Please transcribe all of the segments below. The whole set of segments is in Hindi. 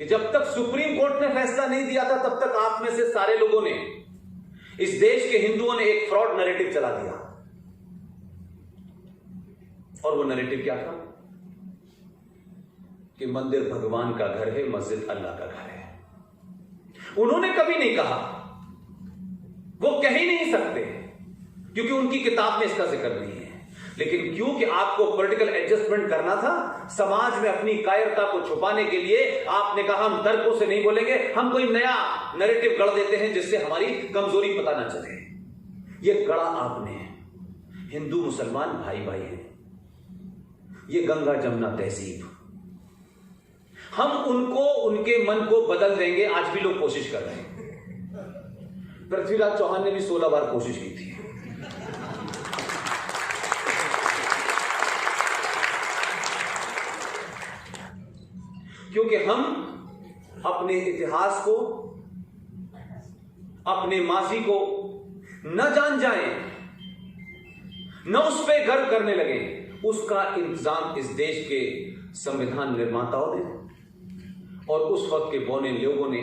कि जब तक सुप्रीम कोर्ट ने फैसला नहीं दिया था तब तक आप में से सारे लोगों ने, इस देश के हिंदुओं ने एक फ्रॉड नैरेटिव चला दिया। और वो नैरेटिव क्या था कि मंदिर भगवान का घर है, मस्जिद अल्लाह का घर है। उन्होंने कभी नहीं कहा, वो कह ही नहीं सकते क्योंकि उनकी किताब में इसका जिक्र नहीं है। लेकिन क्योंकि आपको पॉलिटिकल एडजस्टमेंट करना था, समाज में अपनी कायरता को छुपाने के लिए आपने कहा हम तर्कों से नहीं बोलेंगे, हम कोई नया नैरेटिव गढ़ देते हैं जिससे हमारी कमजोरी पता ना चले। ये गढ़ा आपने। हिंदू मुसलमान भाई भाई हैं, ये गंगा जमुना तहजीब। हम उनको, उनके मन को बदल देंगे। आज भी लोग कोशिश कर रहे हैं। पृथ्वीराज चौहान ने भी 16 बार कोशिश की थी। क्योंकि हम अपने इतिहास को, अपने माजी को न जान जाएं, न उस पर गर्व करने लगे। उसका इंतजाम इस देश के संविधान निर्माताओं ने और उस वक्त के बौने लोगों ने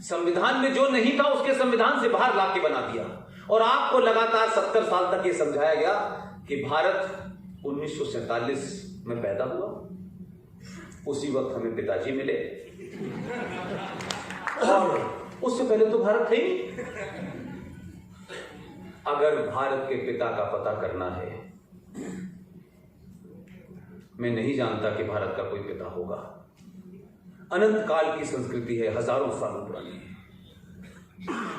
संविधान में जो नहीं था उसके संविधान से बाहर लाके बना दिया। और आपको लगातार 70 साल तक यह समझाया गया कि भारत 1947 में पैदा हुआ। उसी वक्त हमें पिताजी मिले और उससे पहले तो भारत थे ही। अगर भारत के पिता का पता करना है, मैं नहीं जानता कि भारत का कोई पिता होगा। अनंत काल की संस्कृति है, हजारों सालों पुरानी है।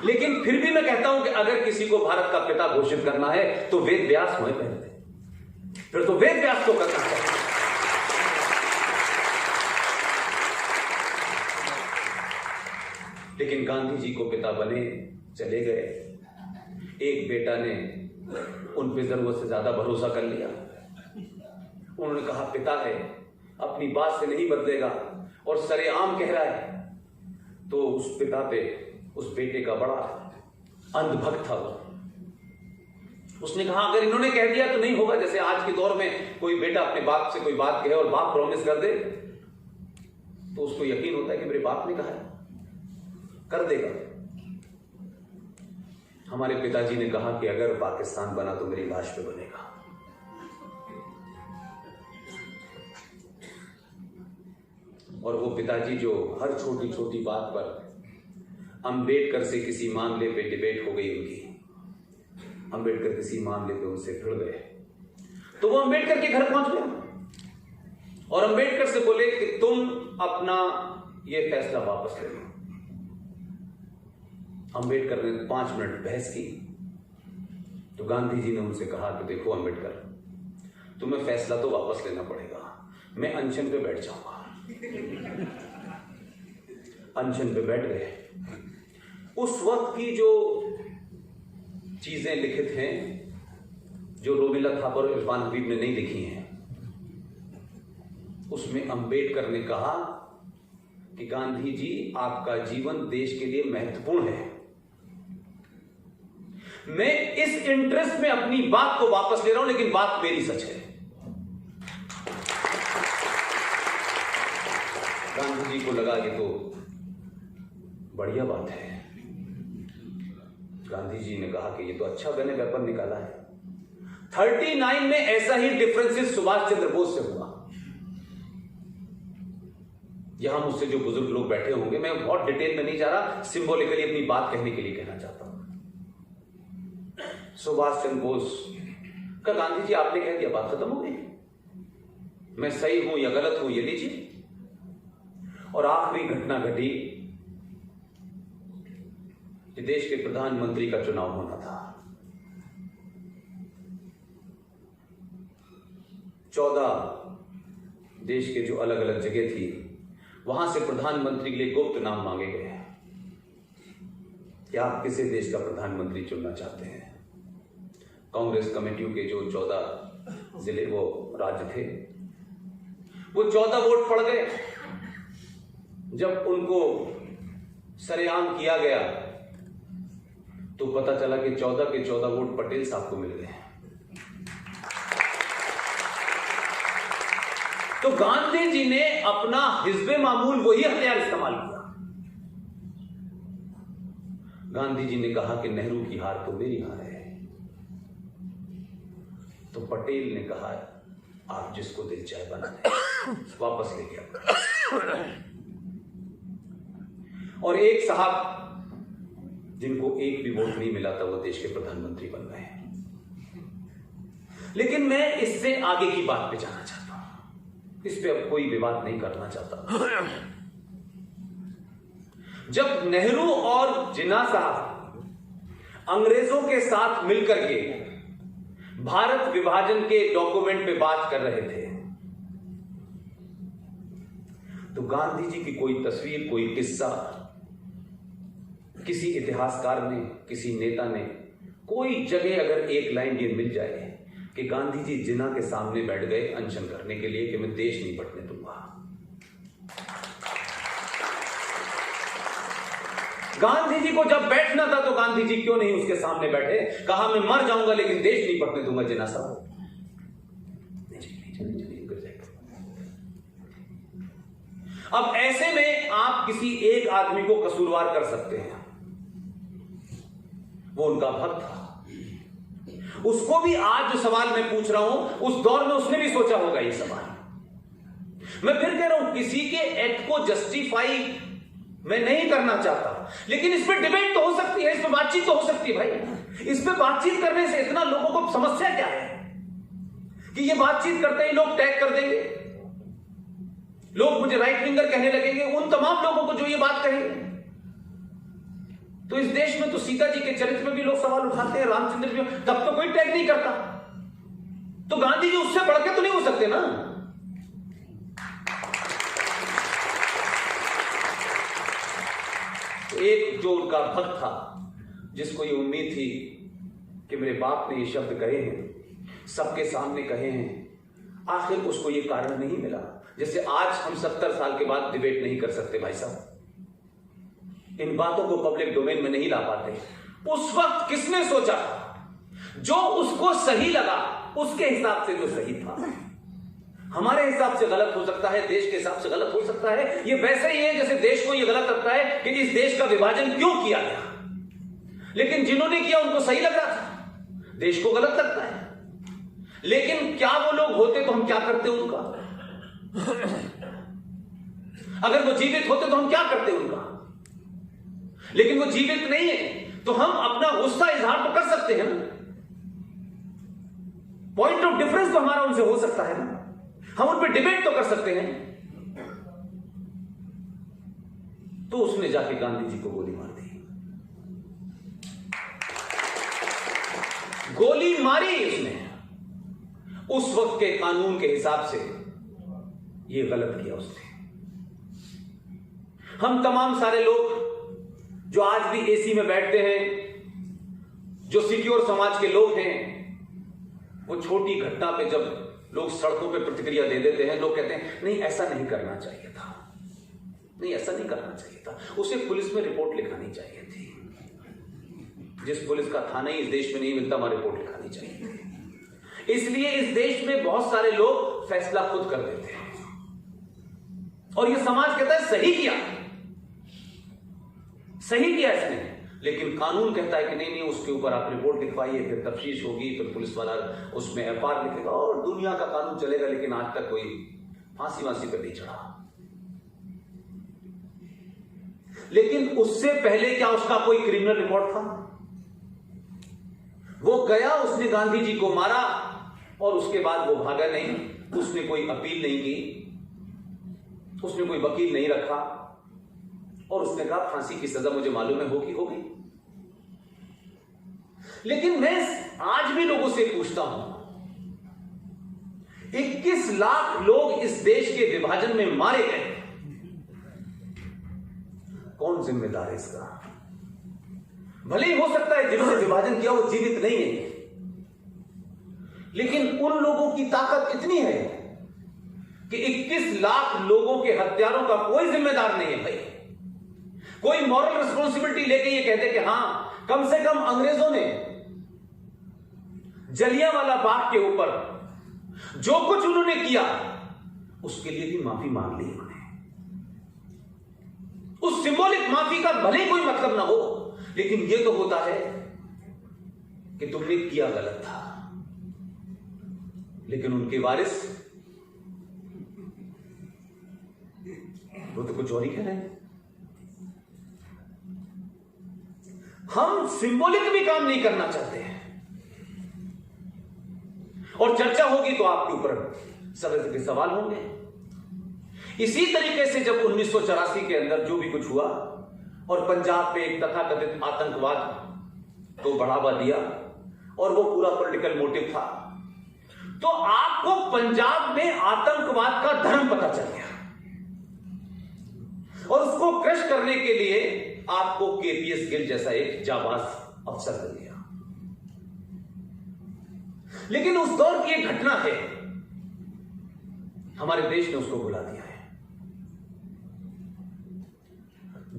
लेकिन फिर भी मैं कहता हूं कि अगर किसी को भारत का पिता घोषित करना है तो वेद व्यास हुए पहले, फिर तो वेद व्यास को करना चाहिए। लेकिन गांधी जी को पिता बने, चले गए। एक बेटा ने उन पे जरूरत से ज्यादा भरोसा कर लिया। उन्होंने कहा पिता है, अपनी बात से नहीं बदलेगा और सरेआम कह रहा है। तो उस पिता पे, उस बेटे का बड़ा अंधभक्त था वो। उसने कहा अगर इन्होंने कह दिया तो नहीं होगा। जैसे आज के दौर में कोई बेटा अपने बाप से कोई बात कहे और बाप प्रॉमिस कर दे तो उसको यकीन होता है कि मेरे बाप ने कहा है, कर देगा। हमारे पिताजी ने कहा कि अगर पाकिस्तान बना तो मेरी लाश पे बनेगा। और वो पिताजी जो हर छोटी छोटी बात पर, अंबेडकर से किसी मामले पे डिबेट हो गई उनकी, अंबेडकर किसी मामले पे उनसे भिड़ गए, तो वो अंबेडकर के घर पहुंच गए और अंबेडकर से बोले कि तुम अपना ये फैसला वापस ले लो। अंबेडकर ने 5 मिनट बहस की तो गांधी जी ने उनसे कहा कि देखो अंबेडकर, तुम्हें फैसला तो वापस लेना पड़ेगा, मैं अनशन पे बैठ जाऊंगा। अनशन पे बैठ गए। उस वक्त की जो चीजें लिखित हैं, जो रोमिला थापर और इरफान हबीब ने नहीं लिखी हैं, उसमें अंबेडकर ने कहा कि गांधी जी आपका जीवन देश के लिए महत्वपूर्ण है, मैं इस इंटरेस्ट में अपनी बात को वापस ले रहा हूं, लेकिन बात मेरी सच है। गांधी जी को लगा ये तो बढ़िया बात है। गांधी जी ने कहा कि ये तो अच्छा मैंने वेपन निकाला है। 39 में ऐसा ही डिफरेंसेस सुभाष चंद्र बोस से हुआ। यहां मुझसे जो बुजुर्ग लोग बैठे होंगे, मैं बहुत डिटेल में नहीं जा रहा, सिंबॉलिकली अपनी बात कहने के लिए कहना चाहता हूं। सुभाष चंद्र बोस का गांधी जी आपने कह दिया, बात खत्म हो गई, मैं सही हूं या गलत हूं ये लीजिए। और आखिरी घटना घटी कि देश के प्रधानमंत्री का चुनाव होना था। 14 देश के जो अलग अलग जगह थी, वहां से प्रधानमंत्री के लिए गुप्त नाम मांगे गए कि आप किसी देश का प्रधानमंत्री चुनना चाहते हैं। कांग्रेस कमेटियों के जो 14 जिले, वो राज्य थे, वो 14 वोट पड़ गए। जब उनको सरेआम किया गया तो पता चला कि 14 के 14 वोट पटेल साहब को मिल गए। तो गांधी जी ने अपना हिस्बे मामूल वही हथियार इस्तेमाल किया। गांधी जी ने कहा कि नेहरू की हार तो मेरी हार है। तो पटेल ने कहा आप जिसको दिल चाहे बना दें, वापस ले गया। और एक साहब जिनको एक भी वोट नहीं मिला था वो देश के प्रधानमंत्री बन गए। लेकिन मैं इससे आगे की बात पे जाना चाहता हूं, इस पे अब कोई विवाद नहीं करना चाहता। जब नेहरू और जिन्ना साहब अंग्रेजों के साथ मिलकर के भारत विभाजन के डॉक्यूमेंट पे बात कर रहे थे, तो गांधी जी की कोई तस्वीर, कोई किस्सा किसी इतिहासकार ने, किसी नेता ने, कोई जगह अगर एक लाइन ये मिल जाए कि गांधी जी जिन्ना के सामने बैठ गए अनशन करने के लिए कि मैं देश नहीं बंटने दूंगा। गांधी जी को जब बैठना था तो गांधी जी क्यों नहीं उसके सामने बैठे, कहा मैं मर जाऊंगा लेकिन देश नहीं बंटने दूंगा जिन्ना साहब। अब ऐसे में आप किसी एक आदमी को कसूरवार कर सकते हैं, वो उनका भक्त था। उसको भी आज जो सवाल मैं पूछ रहा हूं, उस दौर में उसने भी सोचा होगा ये सवाल। मैं फिर कह रहा हूं, किसी के एक्ट को जस्टिफाई मैं नहीं करना चाहता, लेकिन इस पर डिबेट तो हो सकती है, इस पर बातचीत तो हो सकती है भाई। इस पर बातचीत करने से इतना लोगों को समस्या क्या है कि ये बातचीत करते ही लोग टैग कर देंगे, लोग मुझे राइट विंगर कहने लगेंगे, उन तमाम लोगों को जो ये बात कहेंगे। तो इस देश में तो सीता जी के चरित्र में भी लोग सवाल उठाते हैं, रामचंद्र जी, तब तो कोई टैग नहीं करता। तो गांधी जी उससे बढ़ के तो नहीं हो सकते ना। तो एक जो उनका भक्त था, जिसको ये उम्मीद थी कि मेरे बाप ने ये शब्द कहे हैं, सबके सामने कहे हैं, आखिर उसको ये कारण नहीं मिला। जैसे आज हम 70 साल के बाद डिबेट नहीं कर सकते भाई साहब, इन बातों को पब्लिक डोमेन में नहीं ला पाते। उस वक्त किसने सोचा था, जो उसको सही लगा उसके हिसाब से जो सही था। हमारे हिसाब से गलत हो सकता है, देश के हिसाब से गलत हो सकता है। ये वैसे ही है जैसे देश को ये गलत लगता है कि इस देश का विभाजन क्यों किया गया, लेकिन जिन्होंने किया उनको सही लग रहा था, देश को गलत लगता है। लेकिन क्या वो लोग होते तो हम क्या करते उनका? अगर वो जीवित होते तो हम क्या करते उनका? लेकिन वो जीवित नहीं है, तो हम अपना गुस्सा इजहार तो कर सकते हैं ना। पॉइंट ऑफ डिफरेंस तो हमारा उनसे हो सकता है ना, हम उन पर डिबेट तो कर सकते हैं। तो उसने जाके गांधी जी को गोली मार दी। गोली मारी उसने, उस वक्त के कानून के हिसाब से ये गलत किया उसने। हम तमाम सारे लोग जो आज भी एसी में बैठते हैं, जो सिक्योर समाज के लोग हैं, वो छोटी घटना पे जब लोग सड़कों पे प्रतिक्रिया दे देते हैं, लोग कहते हैं नहीं ऐसा नहीं करना चाहिए था, नहीं ऐसा नहीं करना चाहिए था, उसे पुलिस में रिपोर्ट लिखानी चाहिए थी। जिस पुलिस का थाना ही इस देश में नहीं मिलता, वहां रिपोर्ट लिखानी चाहिए थी। इसलिए इस देश में बहुत सारे लोग फैसला खुद कर देते हैं और ये समाज कहता है सही किया, सही किया इसने, लेकिन कानून कहता है कि नहीं नहीं, उसके ऊपर आप रिपोर्ट लिखवाइए, फिर तफ्तीश होगी, फिर पुलिस वाला उसमें एफआईआर लिखेगा और दुनिया का कानून चलेगा। लेकिन आज तक कोई फांसी वांसी पर नहीं चढ़ा। लेकिन उससे पहले क्या उसका कोई क्रिमिनल रिकॉर्ड था? वो गया, उसने गांधी जी को मारा और उसके बाद वो भागा नहीं, उसने कोई अपील नहीं की, उसने कोई वकील नहीं रखा और उसने कहा फांसी की सजा मुझे मालूम है होगी। लेकिन मैं आज भी लोगों से पूछता हूं, 21 लाख लोग इस देश के विभाजन में मारे गए, कौन जिम्मेदार है इसका? भले ही हो सकता है जिन्होंने विभाजन किया वो जीवित नहीं है, लेकिन उन लोगों की ताकत इतनी है कि 21 लाख लोगों के हत्यारों का कोई जिम्मेदार नहीं है भाई। कोई मॉरल रिस्पॉन्सिबिलिटी लेके ये कहते कि हां, कम से कम अंग्रेजों ने जलियांवाला बाग के ऊपर जो कुछ उन्होंने किया उसके लिए भी माफी मांग ली उन्होंने। उस सिंबॉलिक माफी का भले कोई मतलब ना हो, लेकिन यह तो होता है कि तुमने किया गलत था। लेकिन उनके वारिस वो तो कुछ और ही कह रहे हैं। हम सिंबॉलिक भी काम नहीं करना चाहते हैं, और चर्चा होगी तो आपके ऊपर सवाल के सवाल होंगे। इसी तरीके से जब 1984 के अंदर जो भी कुछ हुआ और पंजाब में एक तथाकथित आतंकवाद को बढ़ावा दिया और वो पूरा पॉलिटिकल मोटिव था, तो आपको पंजाब में आतंकवाद का धर्म पता चल गया और उसको क्रश करने के लिए आपको केपीएस गिल जैसा एक जाबाज अफसर मिल गया। लेकिन उस दौर की एक घटना है, हमारे देश ने उसको भुला दिया है।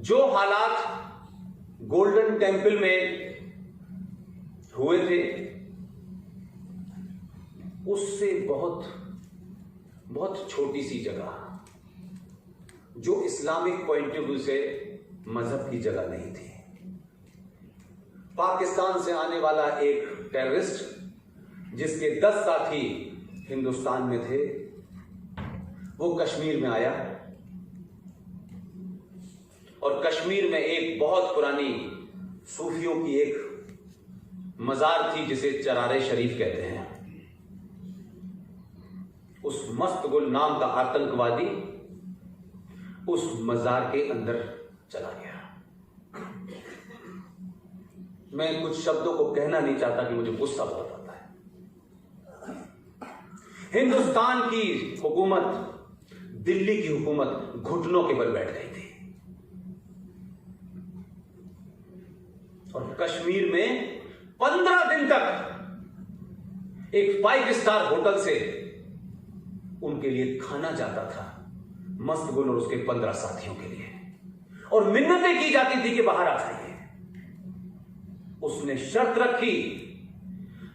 जो हालात गोल्डन टेंपल में हुए थे, उससे बहुत बहुत छोटी सी जगह, जो इस्लामिक पॉइंट ऑफ व्यू से मजहब की जगह नहीं थी। पाकिस्तान से आने वाला एक टेररिस्ट जिसके 10 साथी हिंदुस्तान में थे, वो कश्मीर में आया और कश्मीर में एक बहुत पुरानी सूफियों की एक मजार थी जिसे चरारे शरीफ कहते हैं। उस मस्तगुल नाम का आतंकवादी उस मजार के अंदर चला गया। मैं कुछ शब्दों को कहना नहीं चाहता कि मुझे गुस्सा बहुत आता है। हिंदुस्तान की हुकूमत, दिल्ली की हुकूमत घुटनों के बल बैठ गई थी और कश्मीर में 15 दिन तक एक 5 स्टार होटल से उनके लिए खाना जाता था, मस्तगुल और उसके 15 साथियों के लिए, और मिन्नतें की जाती थी कि बाहर आ जाइए। उसने शर्त रखी,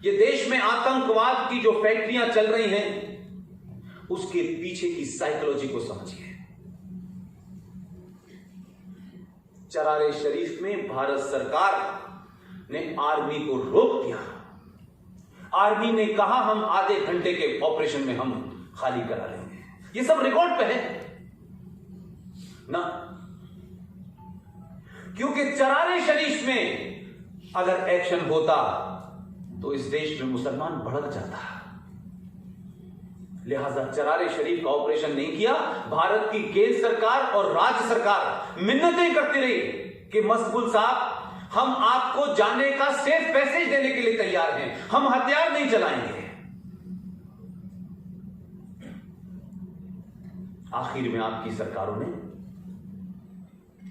ये देश में आतंकवाद की जो फैक्ट्रियां चल रही हैं उसके पीछे की साइकोलॉजी को समझिए। चरारे शरीफ में भारत सरकार ने आर्मी को रोक दिया। आर्मी ने कहा हम आधे घंटे के ऑपरेशन में हम खाली करा लेंगे। ये सब रिकॉर्ड पे है ना, क्योंकि चरारे शरीफ में अगर एक्शन होता तो इस देश में मुसलमान भड़क जाता। लिहाजा चरारे शरीफ का ऑपरेशन नहीं किया। भारत की केंद्र सरकार और राज्य सरकार मिन्नतें करती रही कि मस्तगुल साहब, हम आपको जाने का सेफ पैसेज देने के लिए तैयार हैं, हम हथियार नहीं चलाएंगे। आखिर में आपकी सरकारों ने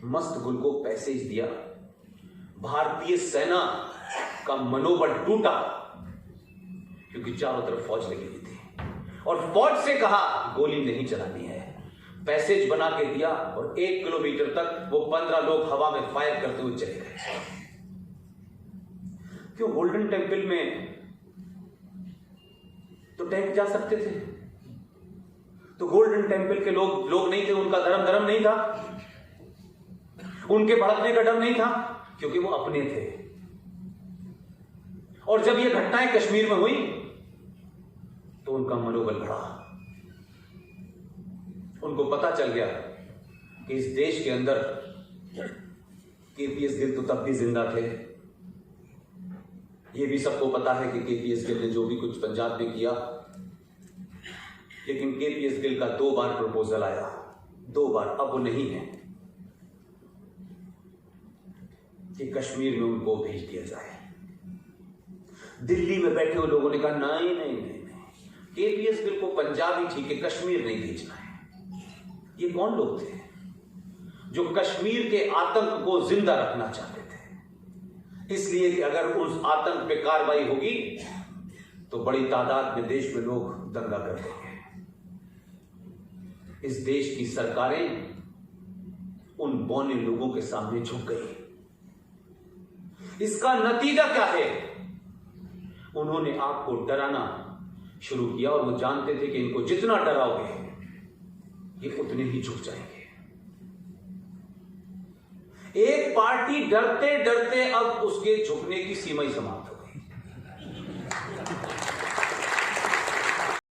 मस्तगुल को पैसेज दिया। भारतीय सेना का मनोबल टूटा क्योंकि चारों तरफ फौज लगी हुई थी और फौज से कहा गोली नहीं चलानी है। पैसेज बना के दिया और 1 किलोमीटर तक वो 15 लोग हवा में फायर करते हुए चले गए। क्यों? गोल्डन टेंपल में तो टैंक जा सकते थे, तो गोल्डन टेंपल के लोग नहीं थे, उनका धर्म नहीं था, उनके भड़कने का डर नहीं था, क्योंकि वो अपने थे। और जब ये घटनाएं कश्मीर में हुई तो उनका मनोबल बढ़ा। उनको पता चल गया कि इस देश के अंदर केपीएस गिल तो तब भी जिंदा थे। ये भी सबको पता है कि केपीएस गिल ने जो भी कुछ पंजाब में किया, लेकिन केपीएस गिल का 2 बार प्रपोजल आया, 2 बार, अब वो नहीं है कि कश्मीर में उनको भेज दिया जाए। दिल्ली में बैठे हुए लोगों ने कहा नहीं नहीं नहीं नहीं, केपीएस गिल को पंजाब ही ठीक है, कश्मीर नहीं भेजना है। ये कौन लोग थे जो कश्मीर के आतंक को जिंदा रखना चाहते थे, इसलिए कि अगर उस आतंक पे कार्रवाई होगी तो बड़ी तादाद में देश में लोग दंगा कर देंगे। इस देश की सरकारें उन बौने लोगों के सामने झुक गई। इसका नतीजा क्या है? उन्होंने आपको डराना शुरू किया और वो जानते थे कि इनको जितना डराओगे ये उतने ही झुक जाएंगे। एक पार्टी डरते डरते अब उसके झुकने की सीमा ही समाप्त हो गई।